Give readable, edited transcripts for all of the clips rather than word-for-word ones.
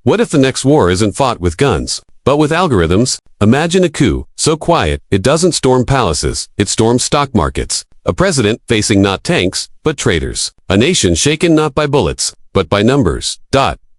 What if the next war isn't fought with guns, but with algorithms? Imagine a coup, so quiet, it doesn't storm palaces, it storms stock markets. A president facing not tanks, but traitors. A nation shaken not by bullets, but by numbers.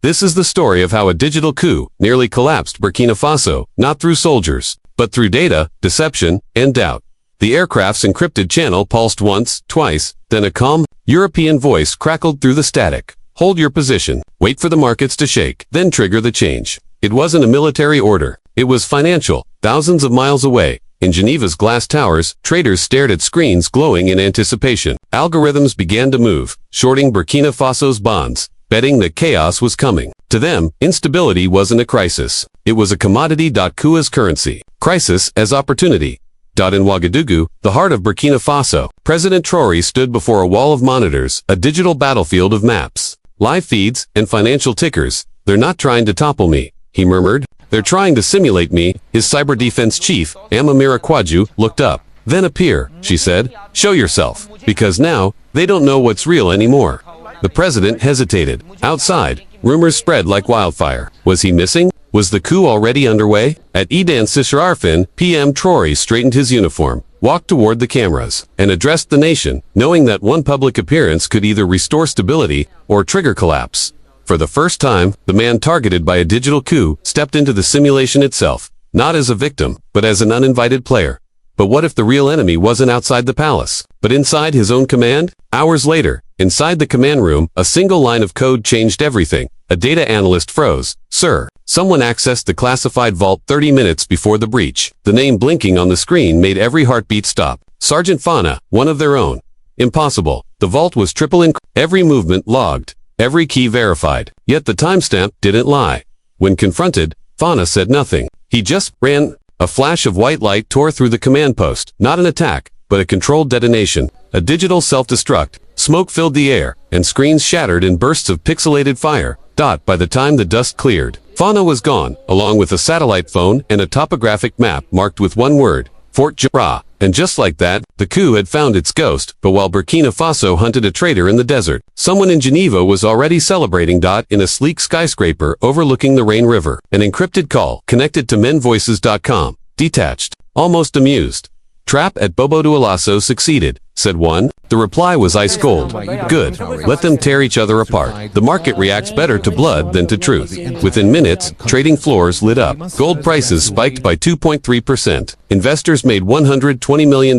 This is the story of how a digital coup nearly collapsed Burkina Faso, not through soldiers, but through data, deception, and doubt. The aircraft's encrypted channel pulsed once, twice, then a calm, European voice crackled through the static. Hold your position, wait for the markets to shake, then trigger the change. It wasn't a military order. It was financial. Thousands of miles away, in Geneva's glass towers, traders stared at screens glowing in anticipation. Algorithms began to move, shorting Burkina Faso's bonds, betting that chaos was coming. To them, instability wasn't a crisis. It was a commodity. Coup as currency. Crisis as opportunity. In Ouagadougou, the heart of Burkina Faso, President Traoré stood before a wall of monitors, a digital battlefield of maps, live feeds, and financial tickers. "They're not trying to topple me," he murmured. "They're trying to simulate me." His cyber defense chief, Amamira Kwaju, looked up. "Then appear," she said. "Show yourself. Because now, they don't know what's real anymore." The president hesitated. Outside, rumors spread like wildfire. Was he missing? Was the coup already underway? At Idan Sishararfin, PM Traoré straightened his uniform, walked toward the cameras, and addressed the nation, knowing that one public appearance could either restore stability or trigger collapse. For the first time, the man targeted by a digital coup stepped into the simulation itself, not as a victim, but as an uninvited player. But what if the real enemy wasn't outside the palace, but inside his own command? Hours later, inside the command room, a single line of code changed everything. A data analyst froze. "Sir, someone accessed the classified vault 30 minutes before the breach." The name blinking on the screen made every heartbeat stop. Sergeant Fana, one of their own. Impossible. The vault was triple encrypted. Every movement logged. Every key verified. Yet the timestamp didn't lie. When confronted, Fana said nothing. He just ran. A flash of white light tore through the command post. Not an attack, but a controlled detonation. A digital self-destruct. Smoke filled the air, and screens shattered in bursts of pixelated fire. By the time the dust cleared, Fana was gone, along with a satellite phone and a topographic map marked with one word, Fort Jara. And just like that, the coup had found its ghost. But while Burkina Faso hunted a traitor in the desert, someone in Geneva was already celebrating. In a sleek skyscraper overlooking the Rhine River. An encrypted call connected to menvoices.com. Detached, almost amused. "Trap at Bobo Dioulasso succeeded," said one. The reply was ice cold. "Good. Let them tear each other apart. The market reacts better to blood than to truth." Within minutes, trading floors lit up. Gold prices spiked by 2.3%. Investors made $120 million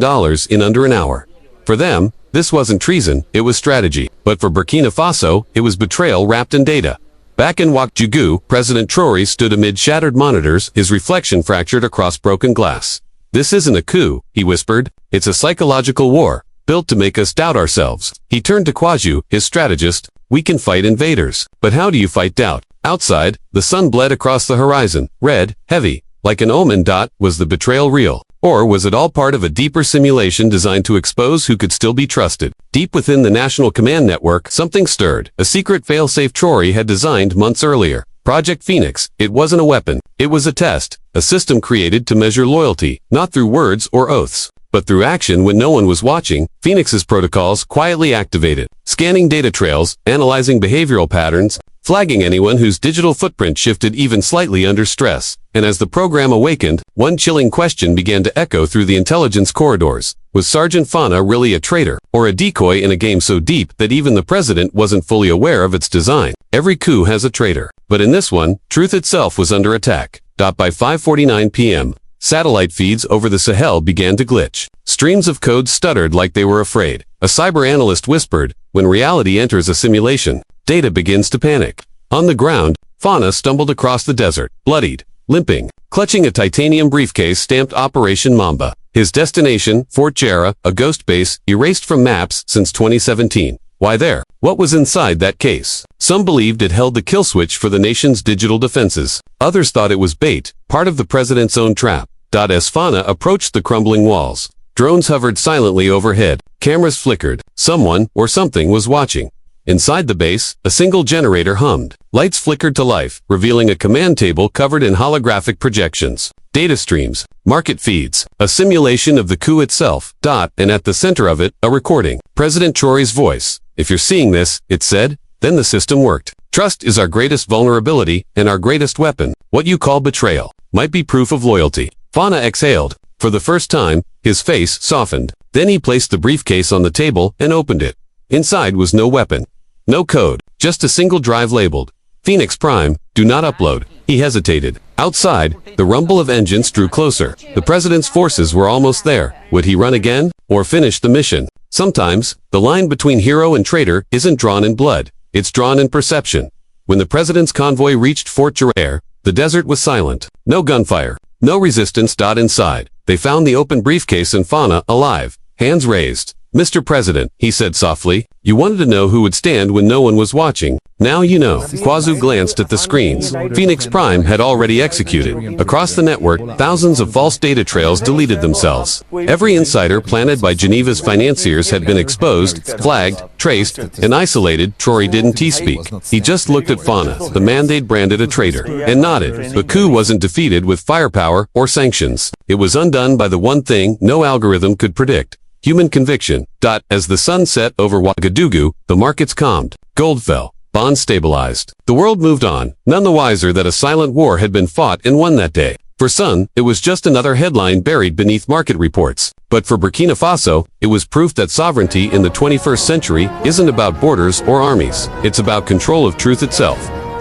in under an hour. For them, this wasn't treason, it was strategy. But for Burkina Faso, it was betrayal wrapped in data. Back in Ouagadougou, President Traoré stood amid shattered monitors, his reflection fractured across broken glass. "This isn't a coup," he whispered. "It's a psychological war, built to make us doubt ourselves." He turned to Kwaju, his strategist. "We can fight invaders. But how do you fight doubt?" Outside, the sun bled across the horizon, red, heavy, like an omen. Was the betrayal real? Or was it all part of a deeper simulation designed to expose who could still be trusted? Deep within the National Command Network, something stirred. A secret failsafe Traoré had designed months earlier. Project Phoenix. It wasn't a weapon. It was a test. A system created to measure loyalty, not through words or oaths, but through action when no one was watching. Phoenix's protocols quietly activated, scanning data trails, analyzing behavioral patterns, flagging anyone whose digital footprint shifted even slightly under stress. And as the program awakened, one chilling question began to echo through the intelligence corridors. Was Sergeant Fana really a traitor, or a decoy in a game so deep that even the president wasn't fully aware of its design? Every coup has a traitor. But in this one, truth itself was under attack. By 5:49 p.m., satellite feeds over the Sahel began to glitch. Streams of code stuttered like they were afraid. A cyber analyst whispered, "When reality enters a simulation, data begins to panic." On the ground, Fana stumbled across the desert, bloodied, limping, clutching a titanium briefcase stamped Operation Mamba. His destination, Fort Jara, a ghost base, erased from maps since 2017. Why there? What was inside that case? Some believed it held the kill switch for the nation's digital defenses. Others thought it was bait, part of the president's own trap. As Fana approached the crumbling walls, drones hovered silently overhead. Cameras flickered. Someone, or something, was watching. Inside the base, a single generator hummed. Lights flickered to life, revealing a command table covered in holographic projections. Data streams, market feeds, a simulation of the coup itself. And at the center of it, a recording. President Traoré's voice. "If you're seeing this," it said, then the system worked. Trust is our greatest vulnerability and our greatest weapon. What you call betrayal might be proof of loyalty. Fana exhaled. For the first time, his face softened. Then he placed the briefcase on the table and opened it. Inside was no weapon, no code, just a single drive labeled, Phoenix Prime, do not upload. He hesitated. Outside, the rumble of engines drew closer. The president's forces were almost there. Would he run again, or finish the mission? Sometimes, the line between hero and traitor isn't drawn in blood. It's drawn in perception. When the president's convoy reached Fort Traore, the desert was silent. No gunfire, no resistance. Inside, they found the open briefcase and Fana alive, hands raised. Mr. President, he said softly, you wanted to know who would stand when no one was watching. Now you know. Kwazu glanced at the screens. Phoenix Prime had already executed. Across the network, thousands of false data trails deleted themselves. Every insider planted by Geneva's financiers had been exposed, flagged, traced, and isolated. Traore didn't speak. He just looked at Fana, the man they'd branded a traitor, and nodded. But Coup wasn't defeated with firepower or sanctions. It was undone by the one thing no algorithm could predict. Human conviction. As the sun set over Ouagadougou, the markets calmed. Gold fell. Bonds stabilized. The world moved on, none the wiser that a silent war had been fought and won that day. For some, it was just another headline buried beneath market reports. But for Burkina Faso, it was proof that sovereignty in the 21st century isn't about borders or armies. It's about control of truth itself.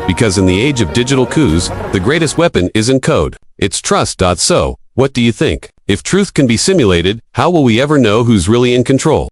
Because in the age of digital coups, the greatest weapon isn't code. It's trust. So, what do you think? If truth can be simulated, how will we ever know who's really in control?